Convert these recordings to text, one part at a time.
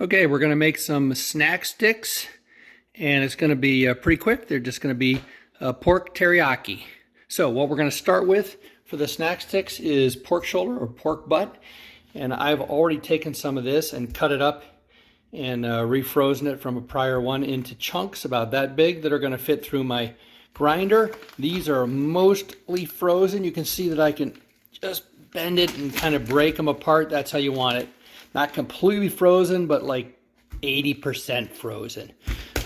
Okay, we're going to make some snack sticks, and it's going to be pretty quick. They're just going to be pork teriyaki. So what we're going to start with for the snack sticks is pork shoulder or pork butt, and I've already taken some of this and cut it up and refrozen it from a prior one into chunks about that big that are going to fit through my grinder. These are mostly frozen. You can see that I can just bend it and kind of break them apart. That's how you want it. Not completely frozen, but like 80% frozen.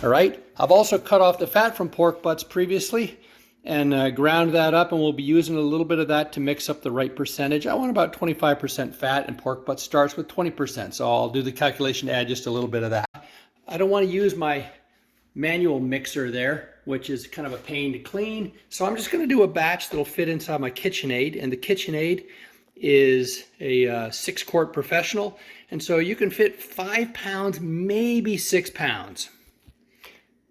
All right. I've also cut off the fat from pork butts previously and ground that up, and we'll be using a little bit of that to mix up the right percentage. I want about 25% fat, and pork butt starts with 20%. So I'll do the calculation to add just a little bit of that. I don't want to use my manual mixer there, which is kind of a pain to clean. So I'm just going to do a batch that'll fit inside my KitchenAid, and the KitchenAid is a 6-quart professional, and so you can fit 5 pounds, maybe 6 pounds.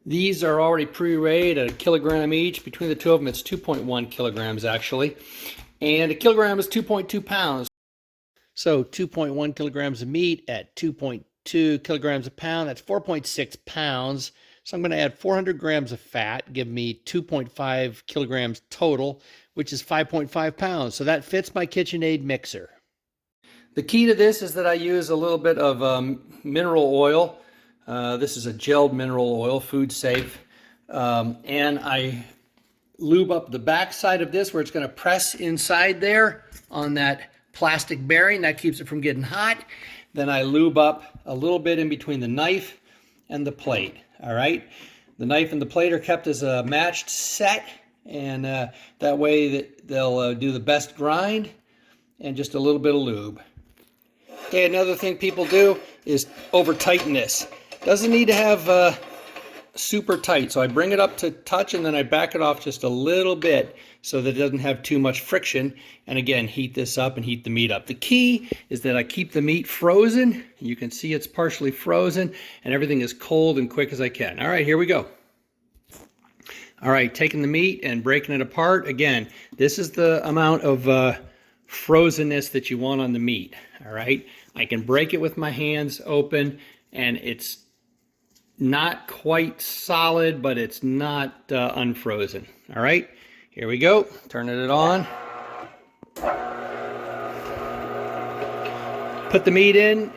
These are already pre-weighed at 1 kilogram each. Between the two of them, it's 2.1 kilograms actually, and a kilogram is 2.2 pounds. So 2.1 kilograms of meat at 2.2 kilograms a pound, that's 4.6 pounds. So I'm going to add 400 grams of fat, give me 2.5 kilograms total, which is 5.5 pounds. So that fits my KitchenAid mixer. The key to this is that I use a little bit of mineral oil. This is a gelled mineral oil, food safe. And I lube up the back side of this where it's going to press inside there on that plastic bearing. That keeps it from getting hot. Then I lube up a little bit in between the knife and the plate. All right. The knife and the plate are kept as a matched set, and that way they'll do the best grind, and just a little bit of lube. Okay, another thing people do is over tighten this. Doesn't need to have super tight, so I bring it up to touch and then I back it off just a little bit so that it doesn't have too much friction. And again, heat this up and heat the meat up. The key is that I keep the meat frozen. You can see it's partially frozen and everything is cold and quick as I can. All right, here we go. All right, taking the meat and breaking it apart. Again, this is the amount of frozenness that you want on the meat. All right, I can break it with my hands open, and it's not quite solid, but it's not unfrozen. All right, here we go. Turning it on. Put the meat in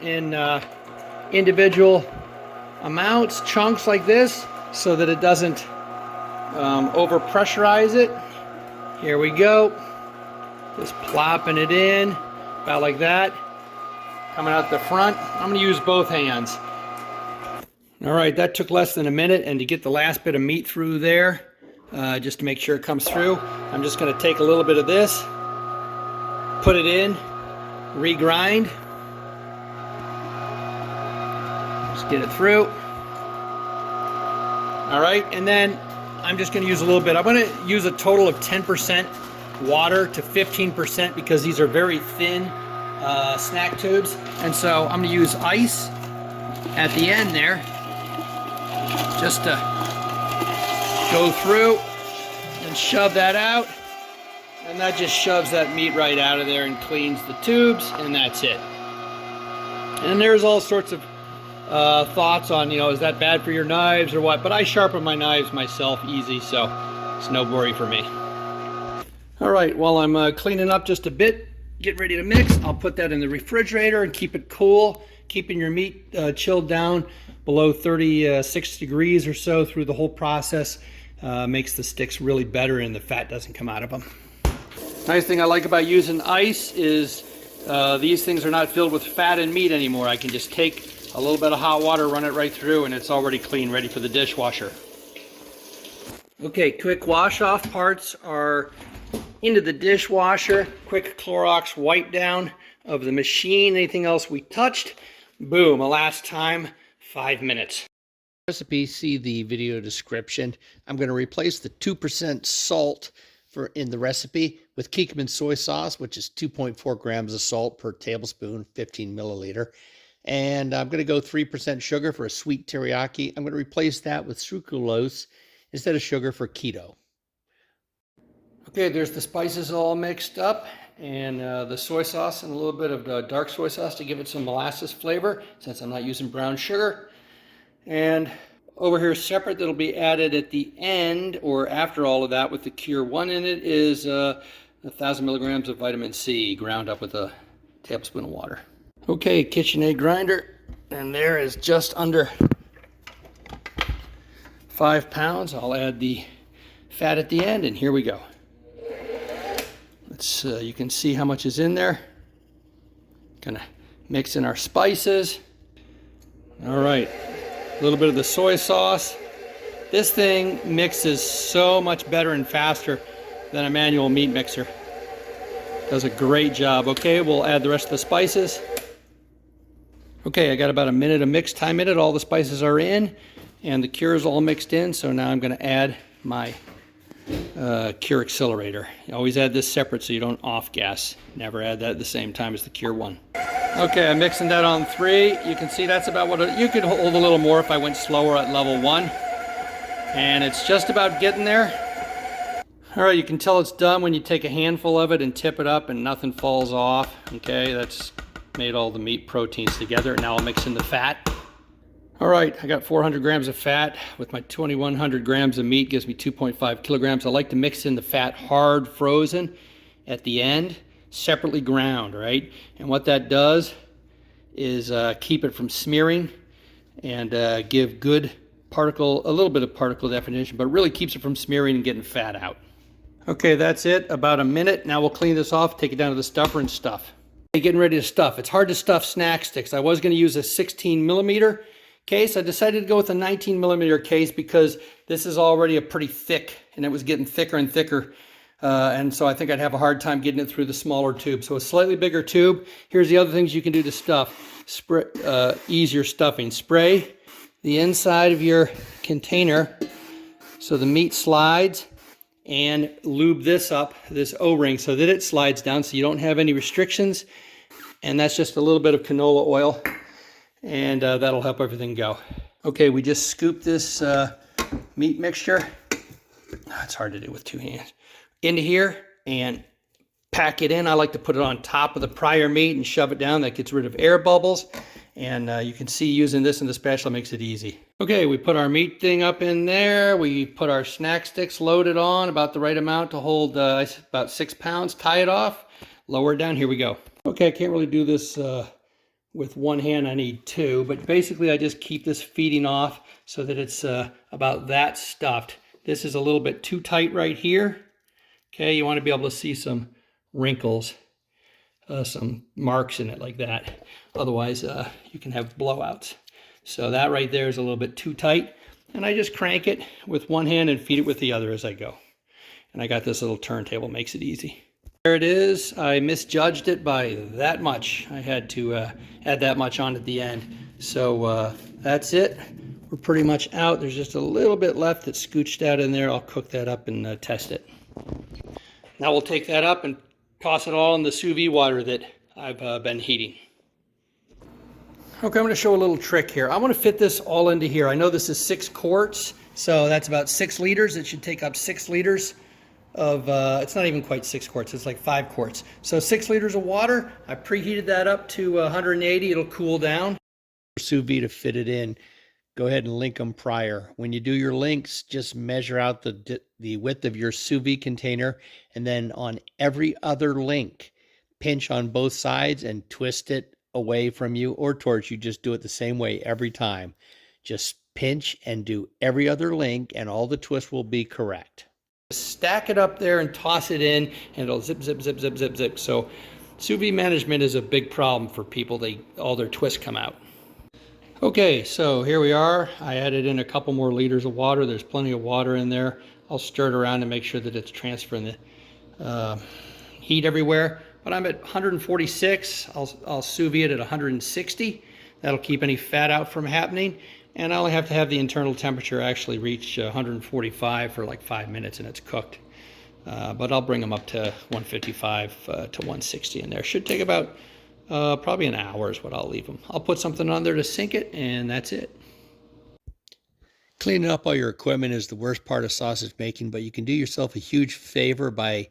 individual amounts, chunks like this, so that it doesn't over pressurize it. Here we go. Just plopping it in about like that. Coming out the front. I'm going to use both hands. All right, that took less than a minute, and to get the last bit of meat through there, just to make sure it comes through, I'm just going to take a little bit of this, put it in, regrind, just get it through. All right, and then I'm just going to use a little bit. I'm going to use a total of 10% water to 15% because these are very thin snack tubes, and so I'm going to use ice at the end there, just to go through and shove that out, and that just shoves that meat right out of there and cleans the tubes, and that's it. And there's all sorts of thoughts on, is that bad for your knives or what? But I sharpen my knives myself easy, so it's no worry for me. All right, while I'm cleaning up just a bit, getting ready to mix, I'll put that in the refrigerator and keep it cool. Keeping your meat chilled down below 36 degrees or so through the whole process makes the sticks really better and the fat doesn't come out of them. Nice thing I like about using ice is these things are not filled with fat and meat anymore. I can just take a little bit of hot water, run it right through, and it's already clean, ready for the dishwasher. Okay, quick wash off parts are into the dishwasher. Quick Clorox wipe down of the machine, anything else we touched. Boom, a last time, 5 minutes. Recipe, see the video description. I'm going to replace the 2% salt in the recipe with kikkoman soy sauce, which is 2.4 grams of salt per tablespoon, 15 milliliter. And I'm going to go 3% sugar for a sweet teriyaki. I'm going to replace that with sucralose instead of sugar for keto. Okay, there's the spices all mixed up, and the soy sauce and a little bit of dark soy sauce to give it some molasses flavor, since I'm not using brown sugar. And over here separate, that'll be added at the end or after all of that with the Cure 1 in it, is 1,000 milligrams of vitamin C ground up with a tablespoon of water. Okay, KitchenAid grinder, and there is just under 5 pounds. I'll add the fat at the end, and here we go. Let's you can see how much is in there. Gonna mix in our spices. All right, a little bit of the soy sauce. This thing mixes so much better and faster than a manual meat mixer. Does a great job. Okay, we'll add the rest of the spices. Okay, I got about a minute of mix time in it. All the spices are in, and the Cure is all mixed in. So now I'm going to add my Cure accelerator. You always add this separate so you don't off gas. Never add that at the same time as the Cure 1. Okay, I'm mixing that on 3. You can see that's about what you could hold a little more if I went slower at level 1. And it's just about getting there. All right, you can tell it's done when you take a handful of it and tip it up and nothing falls off. Okay, that's made all the meat proteins together. Now I'll mix in the fat. All right, I got 400 grams of fat with my 2,100 grams of meat, gives me 2.5 kilograms. I like to mix in the fat hard frozen at the end, separately ground, right? And what that does is keep it from smearing and give good particle, a little bit of particle definition, but really keeps it from smearing and getting fat out. Okay, that's it, about a minute. Now we'll clean this off, take it down to the stuffer and stuff. Okay, getting ready to stuff. It's hard to stuff snack sticks. I was gonna use a 16 millimeter case. I decided to go with a 19 millimeter case because this is already a pretty thick, and it was getting thicker and thicker. And so I think I'd have a hard time getting it through the smaller tube. So a slightly bigger tube. Here's the other things you can do to stuff. Easier stuffing. Spray the inside of your container so the meat slides, and lube this up, this O-ring, so that it slides down so you don't have any restrictions. And that's just a little bit of canola oil, and that'll help everything go. Okay, we just scooped this meat mixture. It's hard to do with 2 hands. Into here and pack it in. I like to put it on top of the prior meat and shove it down. That gets rid of air bubbles. And you can see using this in the spatula makes it easy. Okay, we put our meat thing up in there. We put our snack sticks loaded on, about the right amount to hold about 6 pounds. Tie it off, lower it down. Here we go. Okay, I can't really do this with one hand. I need 2. But basically, I just keep this feeding off so that it's about that stuffed. This is a little bit too tight right here. Okay, you want to be able to see some wrinkles, some marks in it like that. Otherwise, you can have blowouts. So that right there is a little bit too tight. And I just crank it with one hand and feed it with the other as I go. And I got this little turntable, makes it easy. There it is. I misjudged it by that much. I had to add that much on at the end. So that's it. We're pretty much out. There's just a little bit left that's scooched out in there. I'll cook that up and test it. Now we'll take that up and toss it all in the sous vide water that I've been heating. Okay, I'm going to show a little trick here. I want to fit this all into here. I know this is 6 quarts, so that's about 6 liters. It should take up 6 liters of, it's not even quite 6 quarts, it's like 5 quarts. So 6 liters of water. I preheated that up to 180. It'll cool down. Sous vide to fit it in. Go ahead and link them prior. When you do your links, just measure out the width of your sous vide container, and then on every other link, pinch on both sides and twist it away from you or towards you. Just do it the same way every time. Just pinch and do every other link, and all the twists will be correct. Stack it up there and toss it in, and it'll zip, zip, zip, zip, zip, zip. So sous vide management is a big problem for people. All their twists come out. Okay, so here we are. I added in a couple more liters of water. There's plenty of water in there. I'll stir it around and make sure that it's transferring the heat everywhere. But I'm at 146. I'll sous vide it at 160. That'll keep any fat out from happening. And I only have to have the internal temperature actually reach 145 for like 5 minutes and it's cooked. But I'll bring them up to 155 to 160 in there. Should take about probably an hour is what I'll leave them. I'll put something on there to sink it, and that's it. Cleaning up all your equipment is the worst part of sausage making, but you can do yourself a huge favor by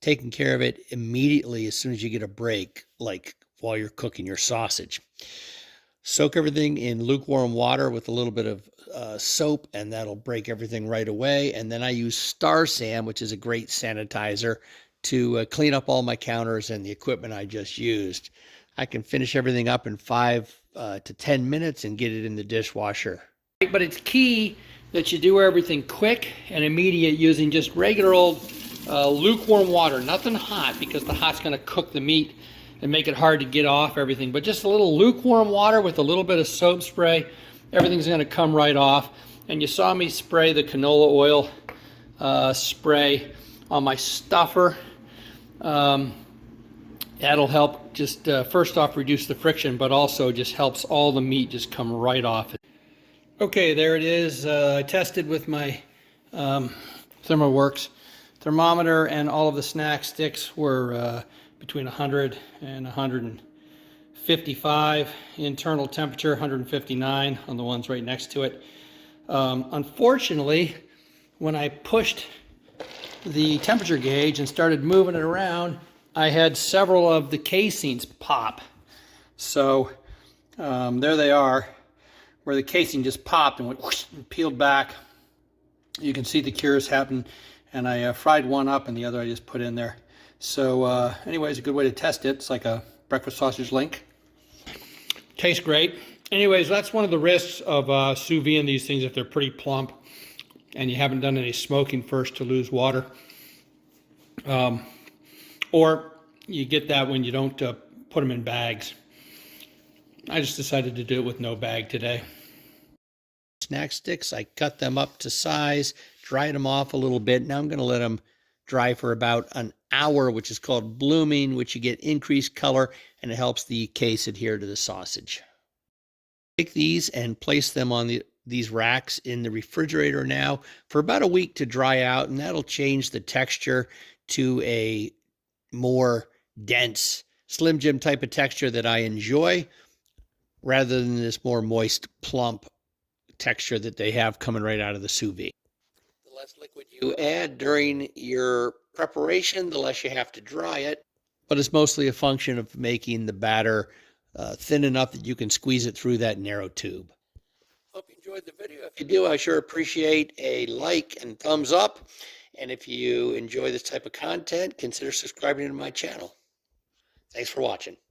taking care of it immediately as soon as you get a break, like while you're cooking your sausage. Soak everything in lukewarm water with a little bit of soap, and that'll break everything right away. And then I use Star San, which is a great sanitizer, to clean up all my counters and the equipment I just used. I can finish everything up in 5 to 10 minutes and get it in the dishwasher. But it's key that you do everything quick and immediate using just regular old lukewarm water, nothing hot, because the hot's going to cook the meat and make it hard to get off everything. But just a little lukewarm water with a little bit of soap spray, everything's going to come right off. And you saw me spray the canola oil spray on my stuffer. That'll help just first off reduce the friction, but also just helps all the meat just come right off. Okay, there it is. I tested with my ThermoWorks thermometer, and all of the snack sticks were between 100 and 155. Internal temperature 159 on the ones right next to it. Unfortunately, when I pushed the temperature gauge and started moving it around, I had several of the casings pop. So there they are, where the casing just popped and went whoosh, and peeled back. You can see the cures happen, and I fried one up and the other I just put in there. So anyways, a good way to test it. It's like a breakfast sausage link. Tastes great. Anyways, that's one of the risks of sous vide these things if they're pretty plump and you haven't done any smoking first to lose water. Or you get that when you don't put them in bags. I just decided to do it with no bag today. Snack sticks, I cut them up to size, dried them off a little bit. Now I'm going to let them dry for about an hour, which is called blooming, which you get increased color, and it helps the case adhere to the sausage. Take these and place them on these racks in the refrigerator now for about a week to dry out, and that'll change the texture to a more dense Slim Jim type of texture that I enjoy, rather than this more moist, plump texture that they have coming right out of the sous vide. The less liquid you add during your preparation, the less you have to dry it, but it's mostly a function of making the batter thin enough that you can squeeze it through that narrow tube. Hope you enjoyed the video. If you do, I sure appreciate a like and thumbs up. And if you enjoy this type of content, consider subscribing to my channel. Thanks for watching.